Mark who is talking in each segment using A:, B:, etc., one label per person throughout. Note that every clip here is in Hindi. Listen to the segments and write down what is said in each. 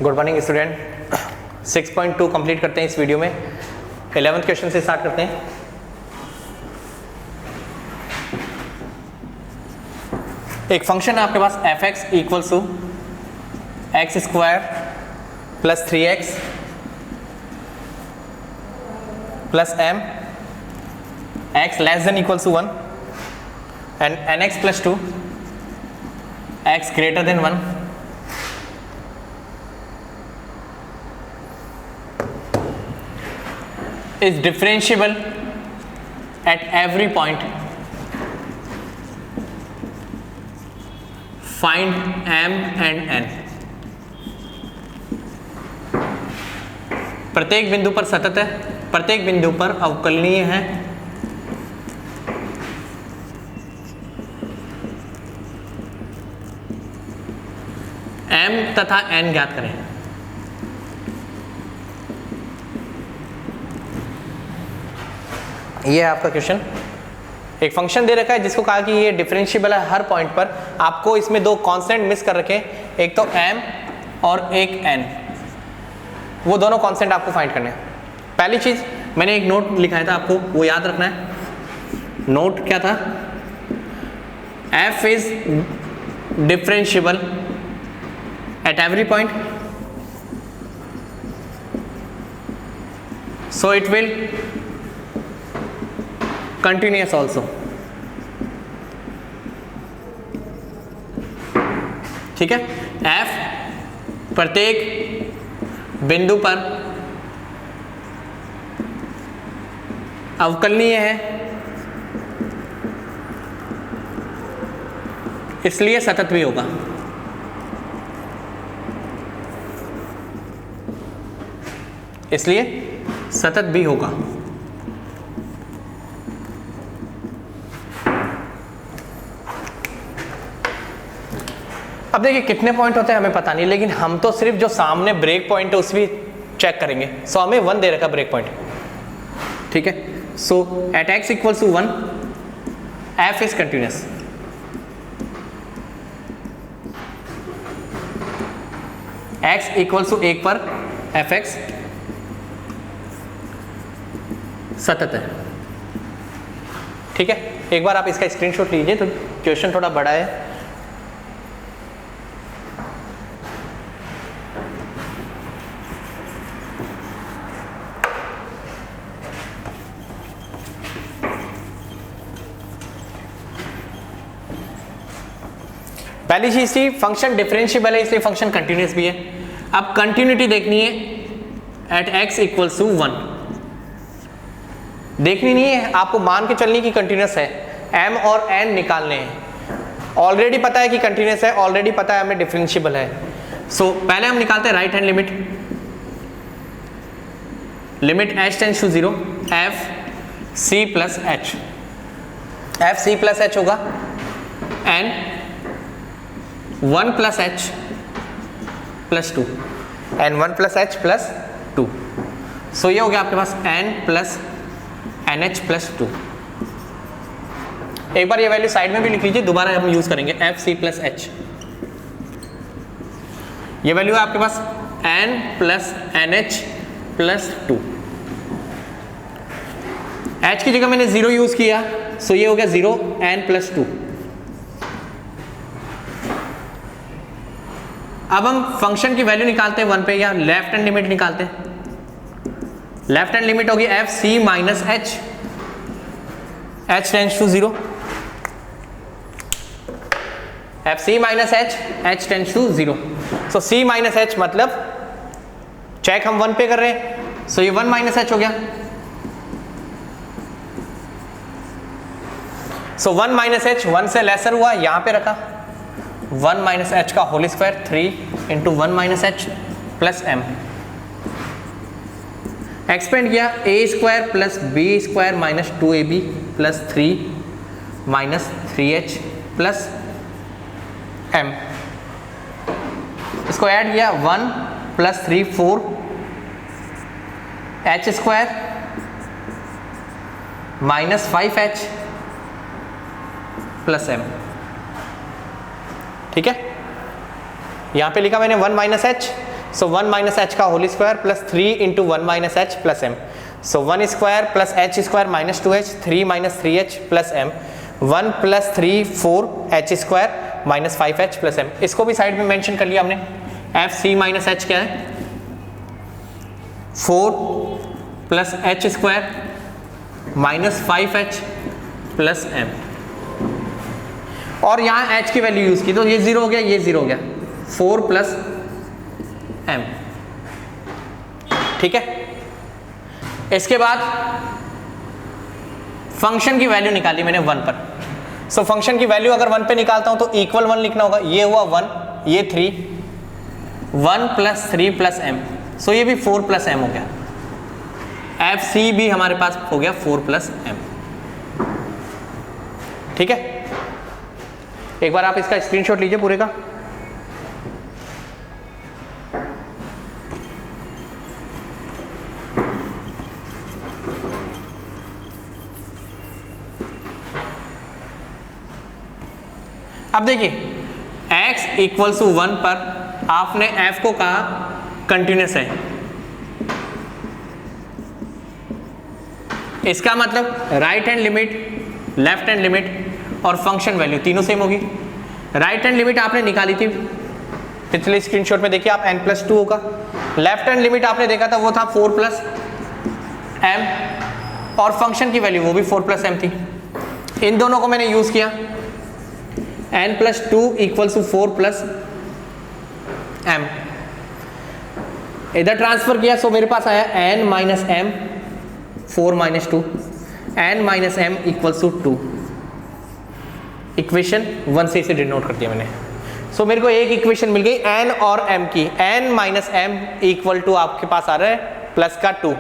A: Good morning student. 6.2 कंप्लीट करते हैं इस वीडियो में। 11th क्वेश्चन से स्टार्ट करते हैं। एक फंक्शन है आपके पास f x equals to x square plus 3x plus m x less than equals to 1 and nx plus 2 x greater than 1 is differentiable at every point. Find m and n. प्रत्येक बिंदु पर सतत है, प्रत्येक बिंदु पर अवकलनीय है। m तथा n ज्ञात करें। ये है आपका क्वेश्चन। एक फंक्शन दे रखा है जिसको कहा कि ये डिफरेंशिएबल है हर पॉइंट पर। आपको इसमें दो कांस्टेंट मिस कर रखे, एक तो m और एक n। वो दोनों कांस्टेंट आपको फाइंड करने हैं। पहली चीज मैंने एक नोट लिखाया था, आपको वो याद रखना है। नोट क्या था? f is differentiable at every point, so it will continuous also। ठीक है, f प्रत्येक बिंदु पर अवकलनीय है, इसलिए सतत भी होगा। इसलिए सतत भी होगा। अब देखिए कितने पॉइंट होते हैं हमें पता नहीं, लेकिन हम तो सिर्फ जो सामने ब्रेक पॉइंट है उसमें चेक करेंगे। सो हमें 1 दे रखा ब्रेक पॉइंट, ठीक है। So at x equals to 1 f is continuous. x equals to 1 पर fx सतत है, ठीक है। एक बार आप इसका स्क्रीनशॉट लीजिए, तो क्वेश्चन थोड़ा बड़ा है। पहली चीज थी फंक्शन डिफरेंशिएबल है, इसलिए फंक्शन कंटिन्यूअस भी है। अब कंटिन्यूटी देखनी है एट x इक्वल्स टू 1। देखनी नहीं है, आपको मान के चलनी की कंटिन्यूअस है। m और n निकालने हैं। ऑलरेडी पता है कि कंटिन्यूअस है, ऑलरेडी पता है हमें डिफरेंशिएबल है। सो पहले हम निकालते हैं right hand limit. Limit h tends to 0 f c plus h। f c plus h होगा n 1 plus h plus 2 n 1 plus h plus 2। So ये हो गया आपके पास n plus n h plus 2। एक बार ये वैल्यू साइड में भी लिख लीजिए, दोबारा हम यूज करेंगे एफ सी प्लस एच। ये वैल्यू है आपके पास n plus n h plus 2। h की जगह मैंने 0 यूज किया, सो ये हो गया 0 n प्लस 2। अब हम फंक्शन की वैल्यू निकालते हैं 1 पे, या लेफ्ट हैंड लिमिट निकालते हैं। लेफ्ट हैंड लिमिट होगी f c minus h, h tends to 0। F c minus h, h tends to 0। So c minus h मतलब चेक हम 1 पे कर रहे हैं, सो ये 1 माइनस एच हो गया। सो 1 माइनस एच 1 से लेसर हुआ, यहां पे रखा 1 माइनस एच का whole square 3 into 1 minus h plus m. Expand किया a square plus b square minus 2ab plus 3 minus 3h plus m। इसको ऐड किया 1 plus 3 4 h square minus 5h plus m। ठीक है, यहां पे लिखा मैंने 1 minus h, so 1 minus h का whole square plus 3 into 1 minus h plus m. So 1 square plus h square minus 2h, 3 minus 3h plus m, 1 plus 3 4 h square minus 5h plus m. इसको भी साइड में मेंशन कर लिया हमने। एफ सी माइनस एच क्या है? 4 plus h square minus 5h plus m. और यहाँ h की वैल्यू यूज की तो ये 0 हो गया, ये 0 हो गया, 4 प्लस एम। ठीक है, इसके बाद फंक्शन की वैल्यू निकाली मैंने 1 पर। सो फंक्शन की वैल्यू अगर 1 पे निकालता हूं तो इक्वल 1 लिखना होगा। ये हुआ 1, ये 3, 1 प्लस 3 प्लस एम। सो ये भी 4 प्लस एम हो गया। एफ सी भी हमारे पास हो गया 4 प्लस एम। ठीक है, एक बार आप इसका स्क्रीनशॉट लीजिए पूरे का। अब देखिए x इक्वल्स टू 1 पर आपने f को कहा कंटिन्यूस है, इसका मतलब right hand limit, left hand limit और फंक्शन वैल्यू तीनों सेम होगी। राइट हैंड लिमिट आपने निकाली थी पिछले स्क्रीनशॉट में, देखिए आप n+2 होगा। लेफ्ट हैंड लिमिट आपने देखा था वो था 4 प्लस m और फंक्शन की वैल्यू वो भी 4 प्लस m थी। इन दोनों को मैंने यूज किया, n+2 equals to 4 plus m, इधर ट्रांसफर किया। सो मेरे पास आया n minus m 4 minus 2, n minus m equals to 2। Equation 1 से इसे डिनोट कर दिया मैंने। सो मेरे को एक इक्वेशन मिल गई n और m की। n minus m equal to आपके पास आ रहा है प्लस का 2।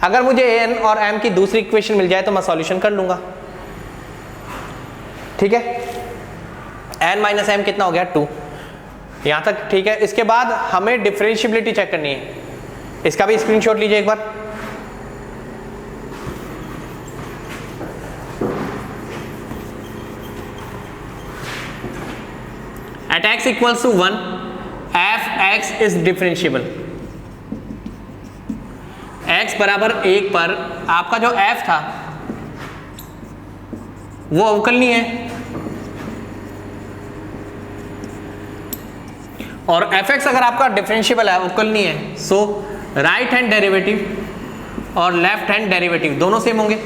A: अगर मुझे n और m की दूसरी इक्वेशन मिल जाए तो मैं सॉल्यूशन कर लूंगा। ठीक है, n माइनस m कितना हो गया? 2। यहां तक ठीक है। इसके बाद हमें डिफरेंशिएबिलिटी चेक करनी है, इसका भी स्क्रीनशॉट लीजिए एक बार। At x equals to 1, f(x) is differentiable। x बराबर 1 पर आपका जो f था वो अवकलनीय है, और fx अगर आपका डिफरेंशिएबल है, अवकलनीय है, सो राइट हैंड डेरिवेटिव और लेफ्ट हैंड डेरिवेटिव दोनों सेम होंगे।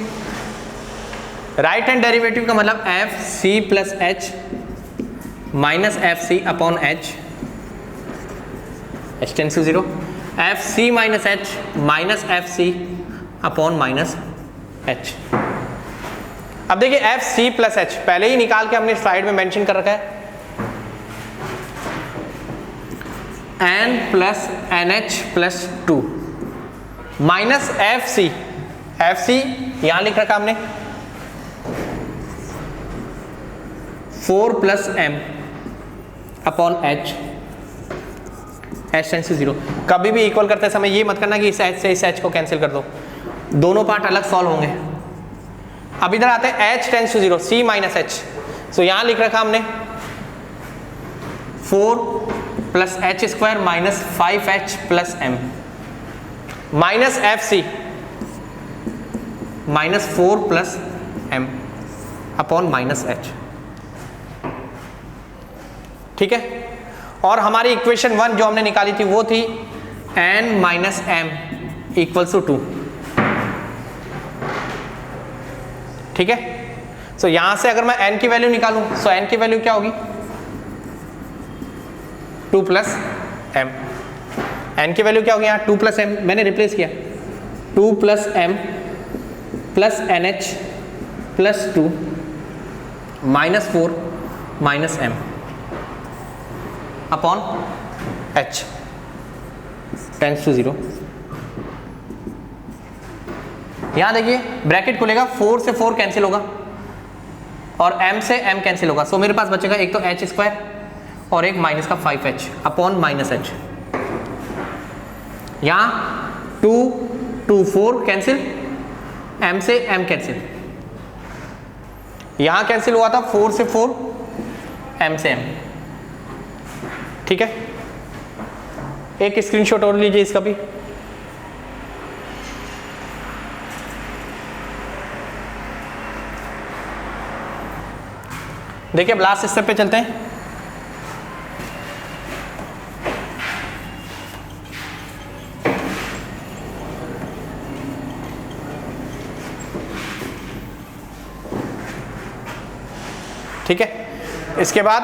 A: राइट हैंड डेरिवेटिव का मतलब f c plus h minus f c upon h, h tends to 0, f c minus h minus f c upon minus h. अब देखिए एफ सी प्लस एच पहले ही निकाल के हमने स्लाइड में मेंशन कर रखा है, n plus n h plus 2 minus f c, f c यहां लिख रखा हमने 4 plus m upon h, h tends to 0। कभी भी इक्वल करते समय ये मत करना कि इस एच से इस एच को कैंसिल कर दो, दोनों पार्ट अलग सॉल्व होंगे। अब इधर आते हैं h tends to 0, c minus h. So यहां लिख रखा हमने 4 plus h square minus 5h plus m minus f c minus 4 plus m upon minus h. ठीक है, और हमारी इक्वेशन 1 जो हमने निकाली थी वो थी n minus m equals to 2। ठीक है, सो यहां से अगर मैं n की वैल्यू निकालूं सो n की वैल्यू क्या होगी? 2 प्लस एम। n की वैल्यू क्या होगी यहाँ? 2 प्लस एम, मैंने रिप्लेस किया 2 plus m plus n h plus 2 minus 4 minus m upon h tends to 0। यहां देखिए ब्रैकेट खुलेगा, 4 से 4 कैंसिल होगा और m से m कैंसिल होगा। सो मेरे पास बचेगा एक तो एच स्क्वायर और एक माइनस का 5h अपॉन माइनस एच। यहां 2 2 4 कैंसिल, m से m कैंसिल, यहां कैंसिल हुआ था 4 से 4, m से m। ठीक है, एक स्क्रीनशॉट और लीजिए इसका भी। देखिए अब लास्ट स्टेप पे चलते हैं। ठीक है, इसके बाद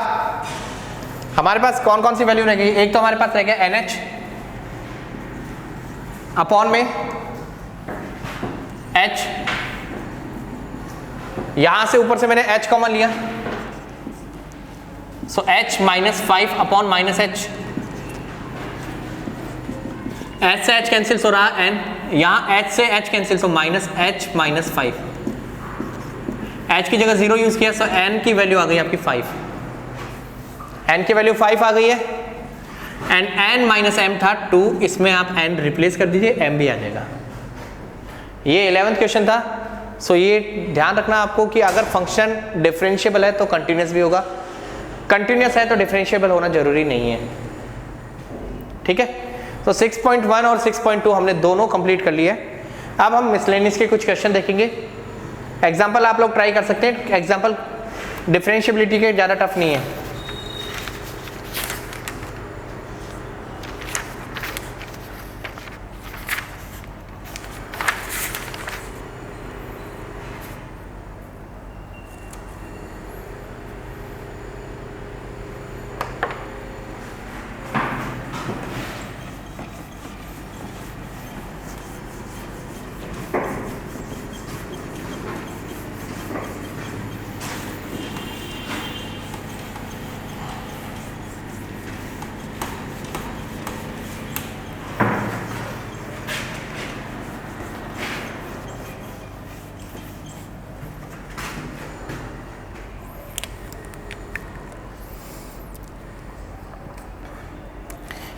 A: हमारे पास कौन कौन सी वैल्यू रहेगी? एक तो हमारे पास रहेगा NH अपॉन में H, यहां से ऊपर से मैंने H कॉमन लिया, सो H -5 अपॉन -H, H से H कैंसिल हो रहा है N, यहां H से H कैंसिल, सो -H -5, H की जगह 0 यूज किया, सो N की वैल्यू आ गई आपकी 5, N की वैल्यू 5 आ गई है, एंड N माइनस M था 2, इसमें आप N रिप्लेस कर दीजिए, M भी आ जाएगा। ये 11th क्वेश्चन था। सो ये ध्यान रखना आपको कि अगर फंक्शन डिफरेंशिएबल है तो कंटिन्यूस भी होगा, कंटिन्यूस है तो डिफरेंशिएबल होना जरूरी नहीं है। ठीक है, तो 6.1 और 6.2 हमने दोनों कंप्लीट कर लिए। अब हम मिसलेनियस के कुछ क्वेश्चन देखेंगे। एग्जाम्पल आप लोग ट्राई कर सकते हैं, एग्जाम्पल डिफरेंशिएबिलिटी के ज़्यादा टफ नहीं है।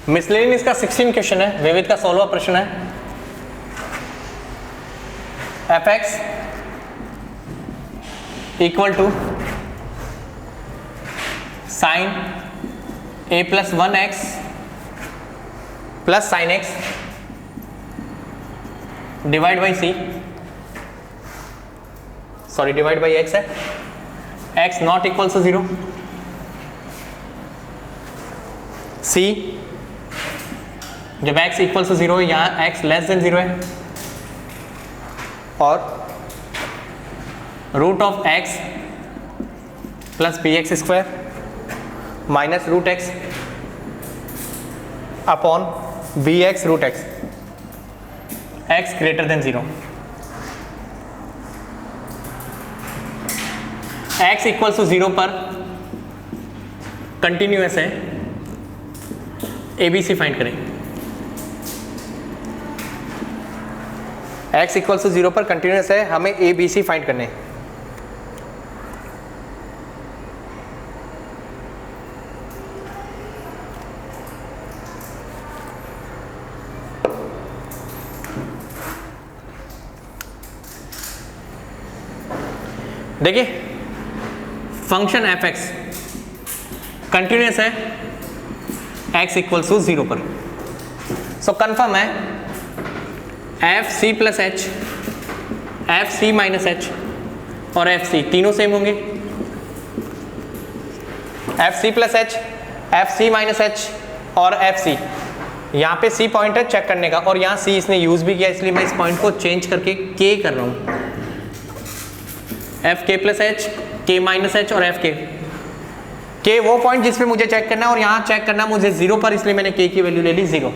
A: मिसलेनियस का 16 क्वेश्चन है, विविध का 16वां प्रश्न है। fx equal to sine a plus 1x plus sine x divide by c, sorry divide by x है, x not equal to 0, c जब x इक्वल टू 0 है, यहाँ x लेस देन 0 है, और root of x plus b x square minus root x upon b x root x, x greater than 0, x equal to 0 पर कंटिन्यूअस है, ABC फाइंड करें। x इक्वल टू 0 पर कंटिन्यूअस है, हमें ABC फाइंड करने हैं। देखिए फंक्शन fx कंटिन्यूअस है x इक्वल टू 0 पर, सो कंफर्म है f c plus h, f c minus h और एफ सी तीनों सेम होंगे। F c plus h, f c minus h और एफ सी, यहाँ पे सी पॉइंट है चेक करने का, और यहाँ सी इसने यूज भी किया, इसलिए मैं इस पॉइंट को चेंज करके के कर रहा हूँ। एफ के प्लस एच, के माइनस एच और एफ के वो पॉइंट जिसपे मुझे चेक करना है, और यहाँ चेक करना मुझे 0 पर, इसलिए मैंने के की वैल्यू ले ली 0।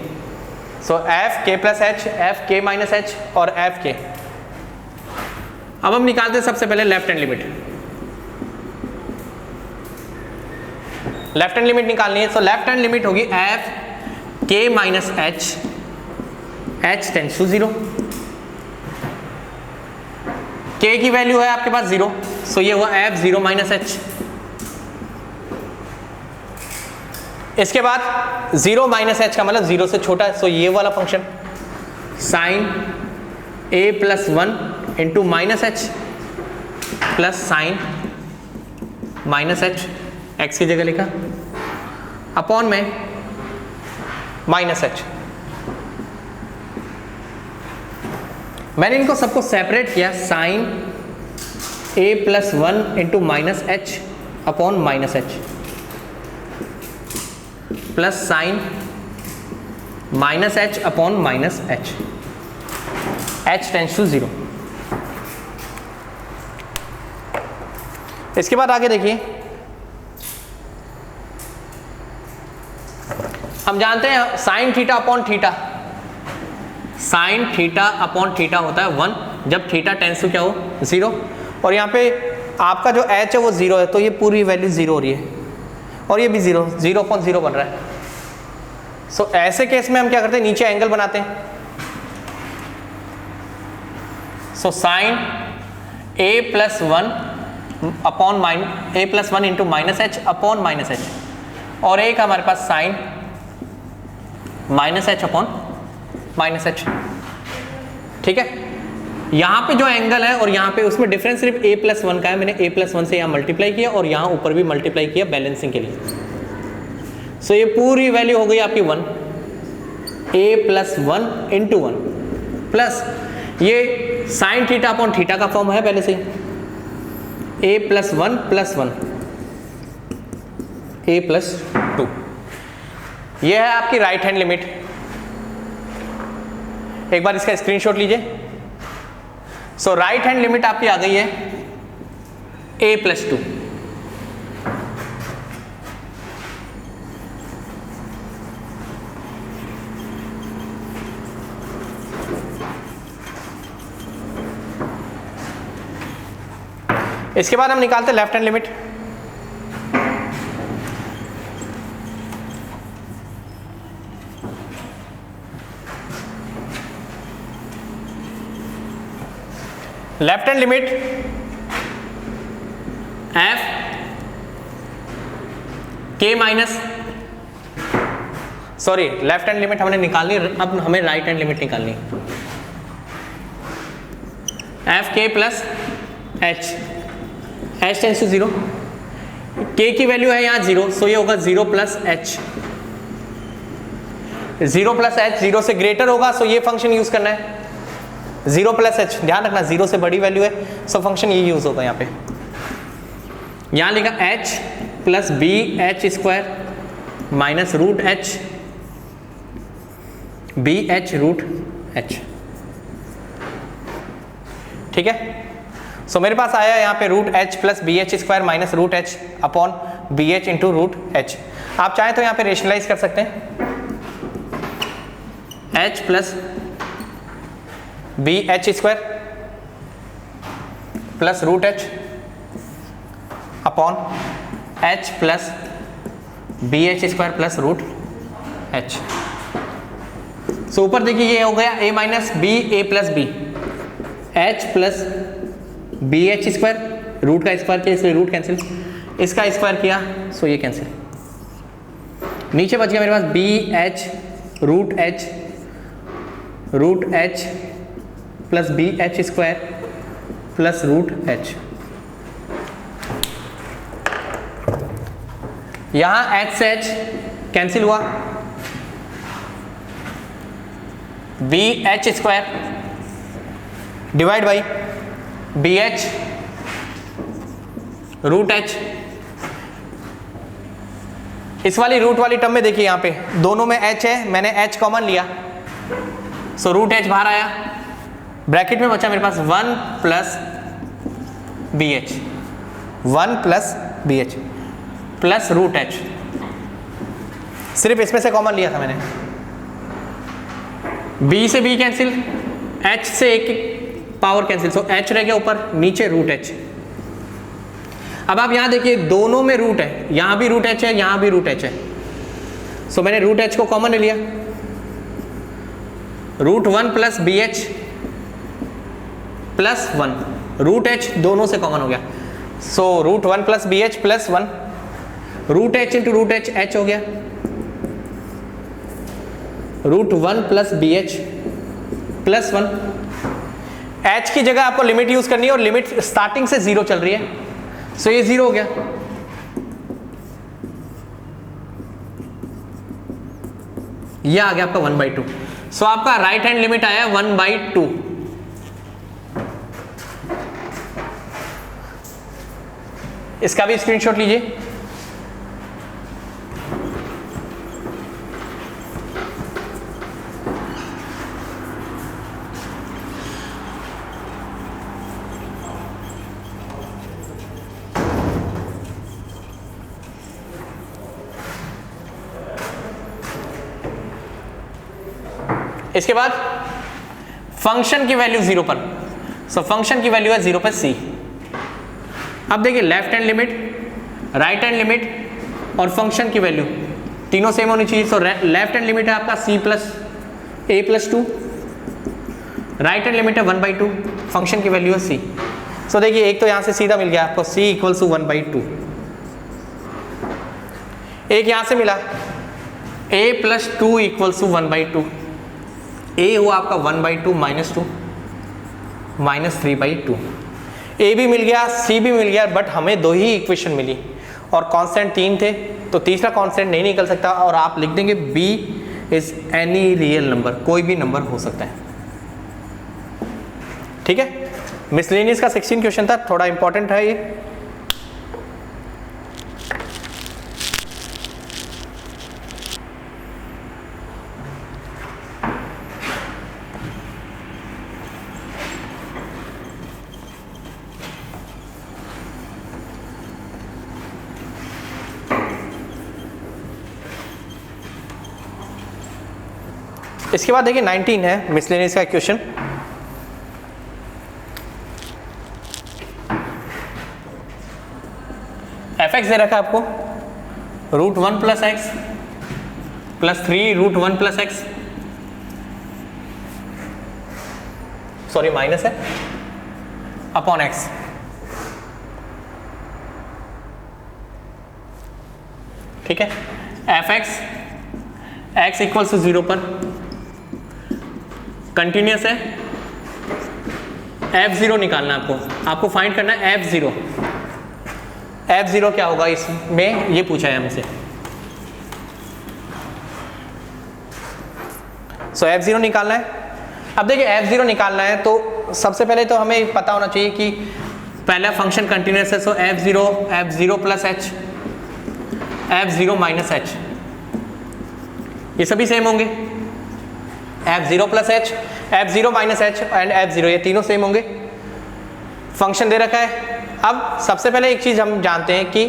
A: So f k plus h, f k minus h और एफ के। अब हम निकालते हैं सबसे पहले left hand limit. Left hand limit निकालनी है, सो लेफ्ट हैंड लिमिट होगी f k minus h, h tends to 0, k की वैल्यू है आपके पास 0, सो ये हुआ एफ 0 माइनस एच। इसके बाद 0 माइनस एच का मतलब 0 से छोटा है, सो ये वाला function sine a plus 1 into minus h plus sine minus H, x की जगह लिखा, अपॉन में माइनस एच। मैंने इनको सबको सेपरेट किया, sine a plus 1 into minus h upon minus h plus sine minus h upon minus h, h tends to 0। इसके बाद आगे देखिए, हम जानते हैं sine theta upon theta, sine theta upon theta होता है 1 जब थीटा टेंस टू क्या हो 0, और यहाँ पे आपका जो h है वो 0 है, तो ये पूरी वैल्यू 0 हो रही है, और ये भी 0, 0.0 बन रहा है। सो ऐसे केस में हम क्या करते हैं, नीचे एंगल बनाते हैं। So sine a plus 1 upon a plus 1 into minus h upon minus h, और एक हमारे पास sine minus h upon minus h. ठीक है, यहाँ पे जो एंगल है और यहाँ पे उसमें डिफरेंस सिर्फ a प्लस 1 का है, मैंने a प्लस 1 से यहाँ मल्टीप्लाई किया और यहाँ ऊपर भी मल्टीप्लाई किया बैलेंसिंग के लिए। सो ये पूरी वैल्यू हो गई आपकी 1, a प्लस 1 इंटू 1 प्लस ये साइन थीटा अपॉन थीटा का फॉर्म है पहले से ही, a plus 1 plus 1 a plus 2, ये है आपकी राइट हैंड लिमिट। एक बार इसका स्क्रीनशॉट लीजिए। सो राइट हैंड लिमिट आपकी आ गई है a प्लस 2। इसके बाद हम निकालते हैं left hand limit. Left hand limit f k minus, sorry left hand limit हमने निकालनी, अब हमें राइट हैंड लिमिट निकालनी। f k plus h, h tends to 0, k की वैल्यू है यहाँ 0, सो ये होगा 0 प्लस h, 0 प्लस h 0 से ग्रेटर होगा, सो ये फंक्शन यूज करना है 0 प्लस h, ध्यान रखना 0 से बड़ी वैल्यू है, सो फंक्शन ये यूज होगा यहाँ पे। यहाँ लिखा h plus b h square minus root h b h root h। ठीक है, सो मेरे पास आया यहाँ पे root h plus b h square minus root h upon b h into root h। आप चाहें तो यहाँ पे रेशनलाइज कर सकते हैं, h plus b h square plus root h upon h plus b h square plus root h। So ऊपर देखिए ये हो गया a minus b a plus b, h plus b h square, root का स्क्वायर किया इसलिए रूट कैंसिल, इसका स्क्वायर किया सो ये कैंसिल, नीचे बच गया मेरे पास b h root h plus b h square plus root h। यहां h से h कैंसिल हुआ, b h square divide by b h root h। इस वाली रूट वाली टर्म में देखिए यहाँ पे दोनों में h है, मैंने h कॉमन लिया, सो रूट h बाहर आया, ब्रैकेट में बचा मेरे पास 1 plus b h, 1 plus b h plus root h, सिर्फ इसमें से कॉमन लिया था मैंने, b से b कैंसिल, h से एक पावर कैंसिल, सो h रह गया ऊपर, नीचे रूट h। अब आप यहां देखिए दोनों में रूट है, यहां भी रूट h है, यहां भी रूट h है, सो मैंने रूट h को कॉमन ले लिया, root 1 plus b h plus 1, root h दोनों से कॉमन हो गया, so root 1 plus b h plus 1, root h into root h, h हो गया, root 1 plus b h plus 1, h की जगह आपको लिमिट यूज करनी है और लिमिट स्टार्टिंग से 0 चल रही है, सो ये 0 हो गया। ये आ गया आपका 1/2। सो आपका राइट हैंड लिमिट आया 1/2। इसका भी स्क्रीनशॉट लीजिए। इसके बाद फंक्शन की वैल्यू 0 पर, सो फंक्शन की वैल्यू है 0 पर c। अब देखिए left hand limit, right hand limit और फंक्शन की वैल्यू तीनों सेम होनी चाहिए। सो लेफ्ट हैंड लिमिट है आपका c plus a plus 2, right hand limit है 1/2, फंक्शन की वैल्यू है c। सो देखिए एक तो यहां से सीधा मिल गया आपको c इक्वल्स टू 1/2, एक यहां से मिला a plus 2 equals to 1/2, a हुआ आपका 1/2 माइनस 2 माइनस 3/2। a भी मिल गया, c भी मिल गया, बट हमें दो ही इक्वेशन मिली और कांस्टेंट 3 थे, तो तीसरा कांस्टेंट नहीं निकल सकता और आप लिख देंगे b is any real number, कोई भी नंबर हो सकता है। ठीक है, मिसलेनियस का 16 क्वेश्चन था, थोड़ा इंपॉर्टेंट है ये। इसके बाद देखिए 19 है मिसलेनियस का क्वेश्चन। fx दे रखा है आपको √1 plus x plus 3 √1 plus x, sorry minus है, अपॉन एक्स। ठीक है, fx x इक्वल्स टू 0 पर कंटिन्यूस है, f0 निकालना है आपको फाइंड करना है f0। f0 क्या होगा इसमें, ये पूछा है हमसे। सो f0 निकालना है। अब देखिए f0 निकालना है तो सबसे पहले तो हमें पता होना चाहिए कि पहला फंक्शन कंटिन्यूस है, सो f0 plus h, f0 minus h, ये सभी सेम होंगे। f0 plus h, f0 minus h and f0, ये तीनों सेम होंगे। फंक्शन दे रखा है। अब सबसे पहले एक चीज हम जानते हैं कि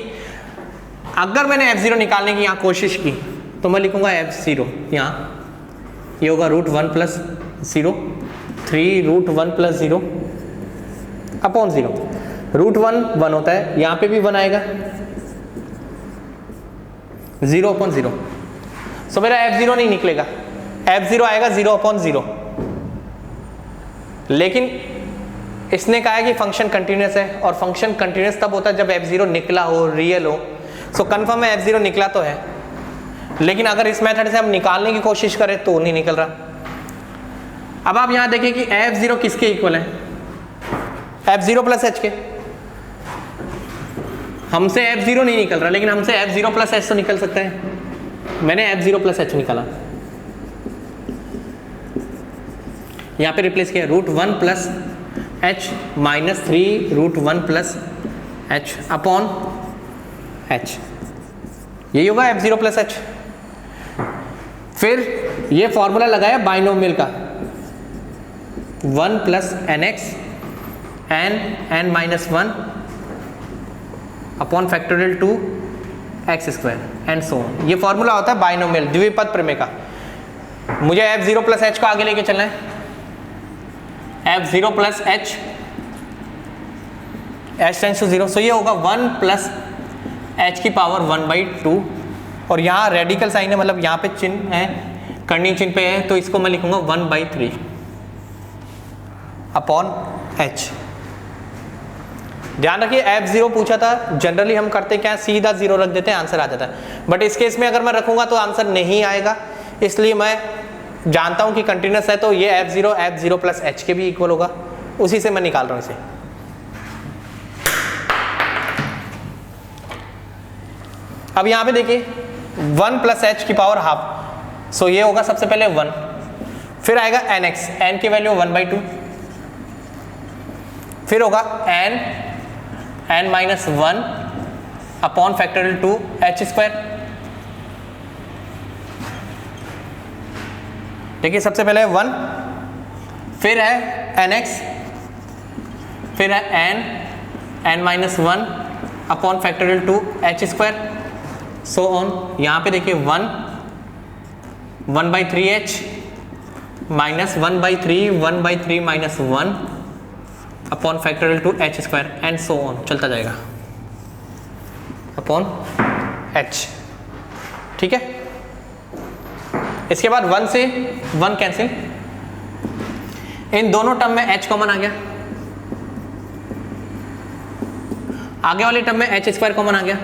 A: अगर मैंने f0 निकालने की यहाँ कोशिश की तो मैं लिखूंगा f0 यहाँ, ये होगा √1 प्लस 0, 3 √1 प्लस 0 अपॉन 0। √1 1 होता है, यहाँ पे भी 1 आएगा, 0 अपॉन 0। सो मेरा f0 नहीं निकलेगा, f0 आएगा 0 अपॉन 0। लेकिन इसने कहा है कि फंक्शन कंटिन्यूस है, और फंक्शन कंटिन्यूस तब होता है जब f0 निकला हो, रियल हो। सो कंफर्म है f0 निकला तो है, लेकिन अगर इस मेथड से हम निकालने की कोशिश करें तो नहीं निकल रहा। अब आप यहां देखिए कि f0 किसके इक्वल है, f0 प्लस h के। हमसे f0 नहीं निकल रहा, लेकिन हमसे f0 प्लस h तो निकल सकता है। मैंने f0 प्लस h निकाला, यहां पे रिप्लेस किया √1 plus h minus 3 √1 plus h upon h, यही होगा f0 प्लस h। फिर ये फॉर्मूला लगाया बाइनोमियल का, 1 plus nx n minus 1 upon factorial 2 x square and so on. ये फॉर्मूला होता है बाइनोमियल, द्विपद प्रमेय का। मुझे f0 प्लस h को आगे लेके चलना है, f0 plus h tends to 0, सो ये होगा 1 प्लस h की पावर 1/2, और यहाँ रेडिकल साइन है, मतलब यहाँ पे चिन्ह है, कर्णीय चिन्ह पे है, तो इसको मैं लिखूंगा 1/3 अपॉन h। ध्यान रखिए f0 पूछा था, जनरली हम करते क्या, सीधा 0 रख देते हैं, आंसर आ जाता है। बट इस केस में अगर मैं रखूंगा तो आंसर नहीं आएगा, इसलिए मैं जानता हूं कि कंटिन्यूस है, तो ये f0 प्लस h के भी इक्वल होगा, उसी से मैं निकाल रहा हूं इसे। अब यहां पे देखिए 1 प्लस h की पावर हाफ, सो ये होगा सबसे पहले 1, फिर आएगा nx, n की वैल्यू 1/2, फिर होगा n minus 1 upon factorial 2 h square. देखिए सबसे पहले 1, फिर है nx, फिर है n minus 1 upon factorial 2 h square, so on. यहाँ पे देखिए 1/3h minus 1/3 minus 1 upon factorial 2 h square and so on, चलता जाएगा अपॉन h। ठीक है, इसके बाद 1 से 1 कैंसिल, इन दोनों टर्म में h कॉमन आ गया, आगे वाले टर्म में h स्क्वायर कॉमन आ गया,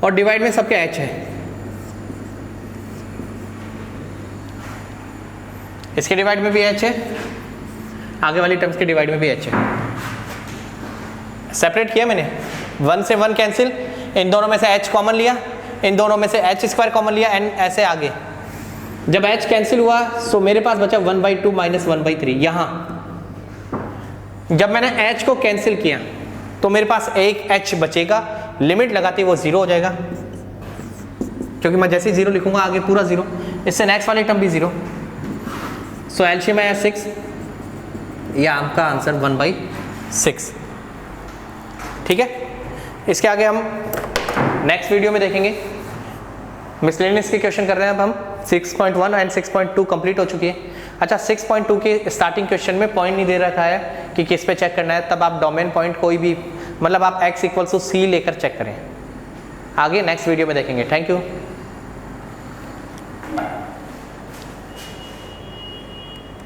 A: और डिवाइड में सबके h है, इसके डिवाइड में भी h है, आगे वाली टर्म्स के डिवाइड में भी h है। सेपरेट किया मैंने, 1 से 1 कैंसिल, इन दोनों में से h कॉमन लिया, इन दोनों में से h स्क्वायर कॉमन लिया एंड ऐसे आगे। जब h कैंसिल हुआ सो मेरे पास बचा 1/2 माइनस 1/3। यहाँ जब मैंने h को कैंसिल किया तो मेरे पास एक h बचेगा, लिमिट लगाते वो 0 हो जाएगा, क्योंकि मैं जैसे ही 0 लिखूंगा आगे पूरा 0, इससे नेक्स्ट वाली टर्म भी 0। सो एलसीएम है 6, या आपका आंसर 1/6। ठीक है, इसके आगे हम नेक्स्ट वीडियो में देखेंगे। मिसलेनियस के क्वेश्चन कर रहे हैं अब हम। 6.1 एंड 6.2 कंप्लीट हो चुकी है। अच्छा, 6.2 के स्टार्टिंग क्वेश्चन में पॉइंट नहीं दे रखा है कि किस पे चेक करना है, तब आप डोमेन पॉइंट कोई भी, मतलब आप x = c लेकर चेक करें। आगे नेक्स्ट वीडियो में देखेंगे। Thank you.